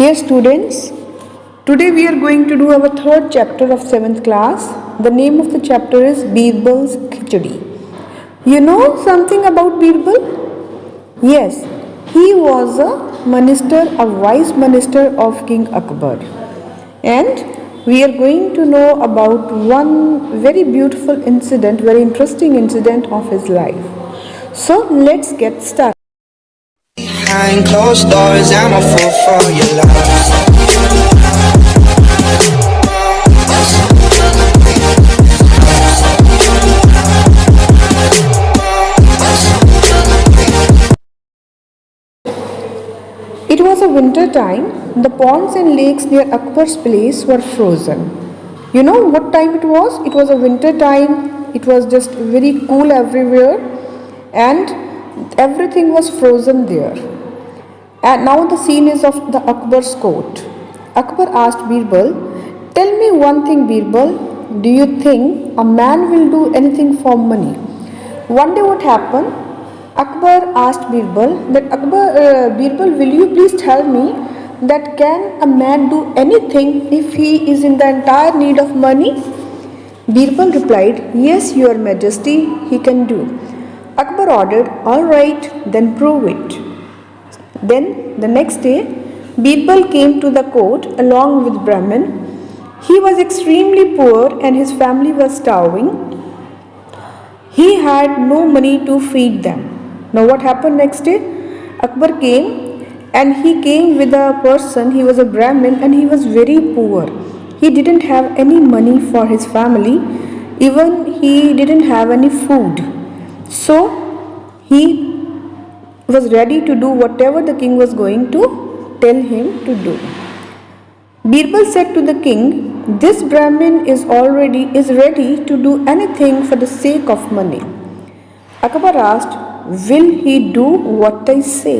Dear students, today we are going to do our third chapter of 7th class. The name of the chapter is Birbal's Khichdi. You know something about Birbal? Yes, he was a minister, a wise minister of King Akbar. And we are going to know about one very beautiful incident, very interesting incident of his life. So let's get started. Behind closed doors, I'm a fool for your love. It was a winter time. The ponds and lakes near Akbar's place were frozen. You know what time it was? It was a winter time. It was just very cool everywhere and everything was frozen there. And now the scene is of the Akbar's court. Akbar asked Birbal, "Tell me one thing, Birbal. Do you think a man will do anything for money?" One day what happened? Akbar asked Birbal Birbal, will you please tell me that can a man do anything if he is in the entire need of money? Birbal replied, "Yes, your majesty, he can do." Akbar ordered, "All right, then prove it." Then the next day, Birbal came to the court along with Brahmin. He was extremely poor and his family was starving. He had no money to feed them. Now what happened next day? Akbar came and he came with a person, he was a Brahmin and he was very poor. He didn't have any money for his family, even he didn't have any food. So he was ready to do whatever the king was going to tell him to do. Birbal said to the king, "This Brahmin is ready to do anything for the sake of money." Akbar asked, "Will he do what I say?"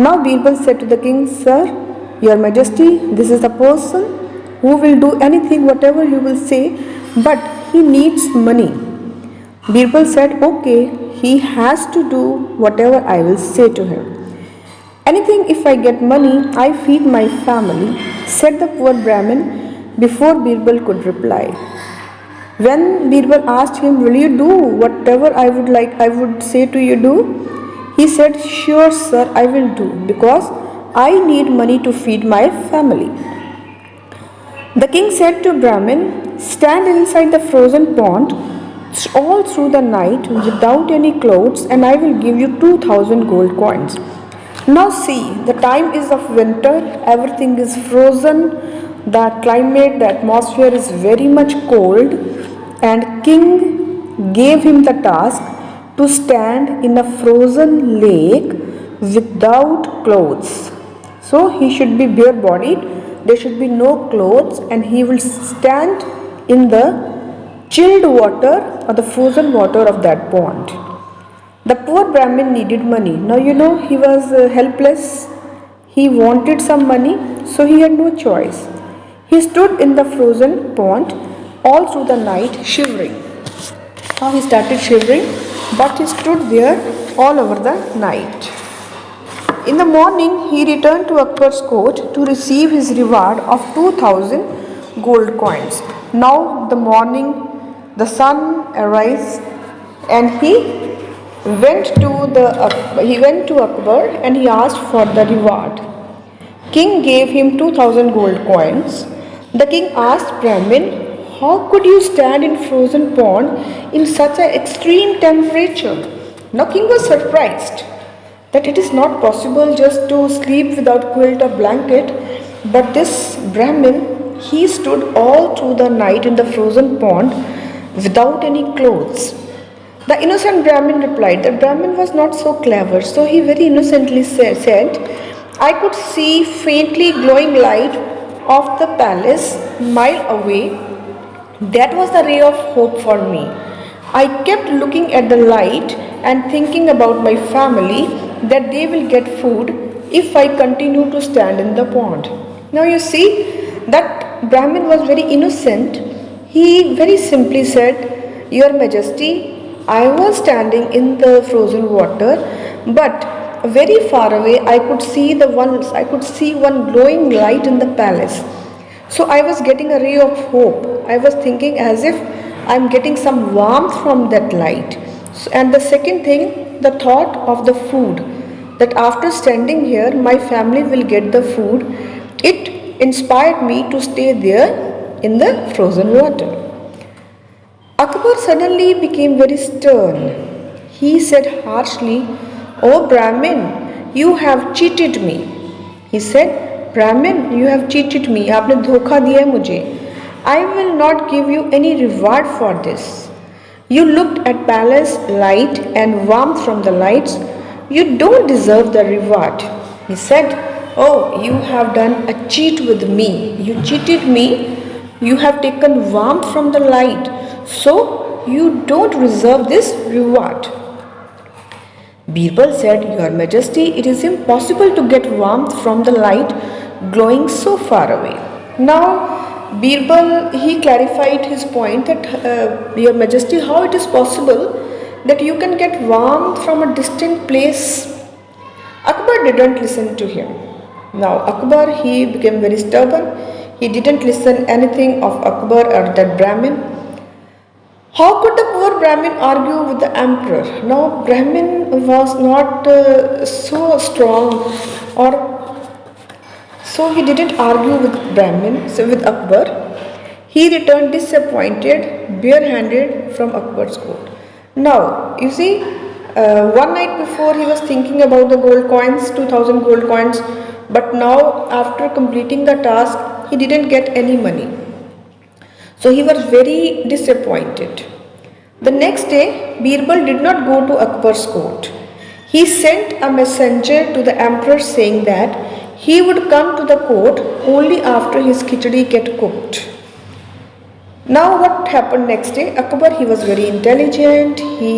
Now Birbal said to the king, "Sir, your majesty, this is the person who will do anything whatever you will say, but he needs money." Birbal said, "Okay, he has to do whatever I will say to him. Anything if I get money, I feed my family," said the poor Brahmin before Birbal could reply. When Birbal asked him, "Will you do whatever I would say to you do?" He said, "Sure, sir, I will do, because I need money to feed my family." The king said to Brahmin, "Stand inside the frozen pond all through the night without any clothes and I will give you 2,000 gold coins." Now see, the time is of winter, everything is frozen, the climate, the atmosphere is very much cold, and king gave him the task to stand in a frozen lake without clothes. So he should be bare bodied, there should be no clothes, and he will stand in the chilled water or the frozen water of that pond. The poor Brahmin needed money. Now you know he was helpless. He wanted some money, so he had no choice. He stood in the frozen pond all through the night shivering. Now he started shivering, but he stood there all over the night. In the morning, he returned to Akbar's court to receive his reward of 2,000 gold coins. Now the morning, the sun arose and he went to Akbar and he asked for the reward. King gave him 2,000 gold coins. The king asked Brahmin, "How could you stand in frozen pond in such an extreme temperature?" Now king was surprised that it is not possible just to sleep without quilt or blanket, but this Brahmin, he stood all through the night in the frozen pond without any clothes. The innocent Brahmin replied that Brahmin was not so clever, so he very innocently said, "I could see faintly glowing light of the palace mile away. That was the ray of hope for me. I kept looking at the light and thinking about my family, that they will get food if I continue to stand in the pond." Now you see that Brahmin was very innocent. He very simply said, "Your Majesty, I was standing in the frozen water, but very far away, I could see one glowing light in the palace. So I was getting a ray of hope. I was thinking as if I'm getting some warmth from that light. And the second thing, the thought of the food, that after standing here, my family will get the food. It inspired me to stay there in the frozen water. Akbar suddenly became very stern. He said harshly, "Oh Brahmin, you have cheated me." He said, "Brahmin, you have cheated me. आपने धोखा दिया मुझे. I will not give you any reward for this. You looked at palace light and warmth from the lights. You don't deserve the reward." He said, "Oh, you have done a cheat with me. You cheated me. You have taken warmth from the light. So you don't deserve this reward." Birbal said, "Your Majesty, it is impossible to get warmth from the light glowing so far away." Now, Birbal, he clarified his point that, Your Majesty, how it is possible that you can get warmth from a distant place? Akbar didn't listen to him. Now, Akbar, he became very stubborn. He didn't listen anything of Akbar or that Brahmin. How could the poor Brahmin argue with the emperor? Now, Brahmin was not so strong, or so he didn't argue with with Akbar. He returned disappointed, barehanded from Akbar's court. Now, you see, one night before he was thinking about the gold coins, 2000 gold coins, but now after completing the task, he didn't get any money. So he was very disappointed. The next day, Birbal did not go to Akbar's court. He sent a messenger to the emperor saying that he would come to the court only after his khichdi get cooked. Now what happened next day? Akbar, he was very intelligent. He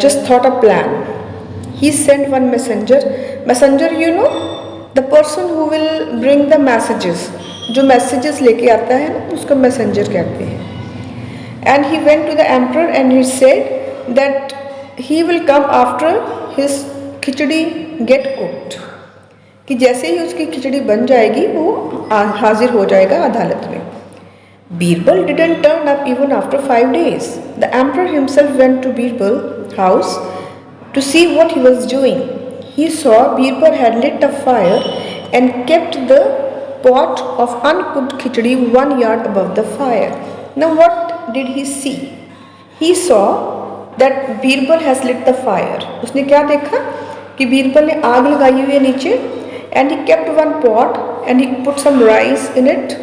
just thought a plan. He sent one messenger. Messenger, you know, the person who will bring the messages. जो messages लेके आता है ना, उसको messenger कहते हैं. And he went to the emperor and he said that he will come after his khichdi get cooked. कि जैसे ही उसकी खिचड़ी बन जाएगी वो हाजिर हो जाएगा अदालत में. Birbal didn't turn up even after 5 days. The emperor himself went to Birbal's house to see what he was doing. He saw Birbal had lit a fire and kept the pot of uncooked khichdi 1 yard above the fire. Now what did he see? He saw that Birbal has lit the fire. उसने क्या देखा कि बीरबल ने आग लगाई हुई है नीचे, and he kept one pot and he put some rice in it.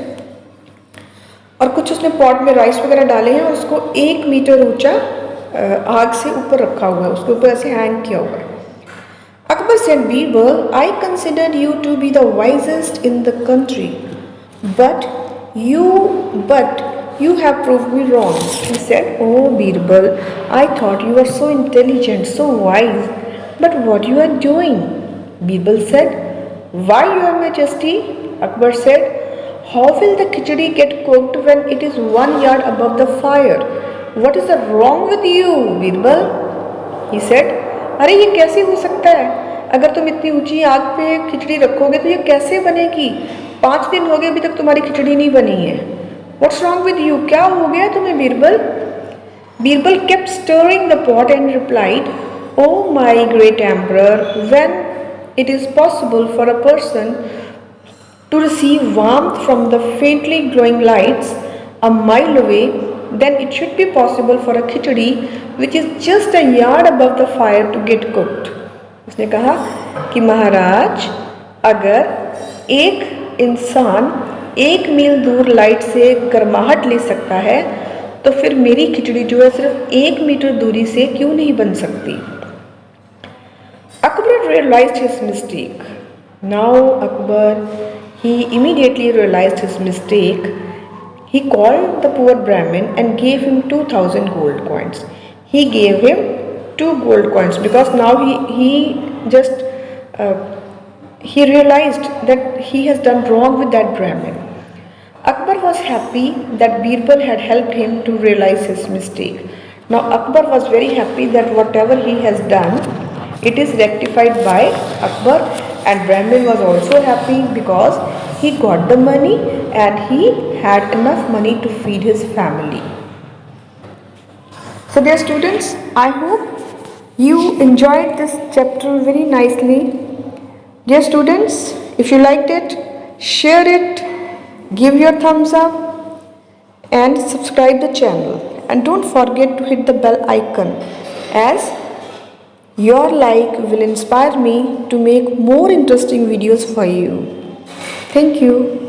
और कुछ उसने पॉट में राइस वगैरह डाले हैं और उसको 1 मीटर ऊंचा आग से ऊपर रखा हुआ है, उसके ऊपर ऐसे हैंग किया हुआ है. Akbar said, "Birbal, I considered you to be the wisest in the country, but you have proved me wrong." He said, "Oh Birbal, I thought you were so intelligent, so wise, but what you are doing?" Birbal said, "Why, Your Majesty?" Akbar said, "How will the khichdi get cooked when it is 1 yard above the fire? What is wrong with you, Birbal?" He said, "अरे ये कैसे हो सकता है? अगर तुम इतनी ऊंची आग पे खिचड़ी रखोगे तो ये कैसे बनेगी? 5 दिन हो गए अभी तक तुम्हारी खिचड़ी नहीं बनी है. What's wrong with you? क्या हो गया तुम्हें Birbal?" Birbal kept stirring the pot and replied, "Oh my great emperor, when it is possible for a person to receive warmth from the faintly glowing lights a mile away, then it should be possible for a khichdi which is just a yard above the fire to get cooked." उसने कहा कि महाराज, अगर एक इंसान 1 मील दूर light से गर्माहट ले सकता है तो फिर मेरी खिचड़ी जो है सिर्फ 1 मीटर दूरी से क्यों नहीं बन सकती. Akbar realized his mistake. Now Akbar, he immediately realized his mistake. He called the poor Brahmin and gave him 2000 gold coins. He gave him 2 gold coins because now he realized that he has done wrong with that Brahmin. Akbar was happy that Birbal had helped him to realize his mistake. Now Akbar was very happy that whatever he has done, it is rectified by Akbar, and Brahmin was also happy because he got the money and he had enough money to feed his family. So dear students, I hope you enjoyed this chapter very nicely. Dear students, if you liked it, share it, give your thumbs up and subscribe the channel, and don't forget to hit the bell icon, as your like will inspire me to make more interesting videos for you. Thank you.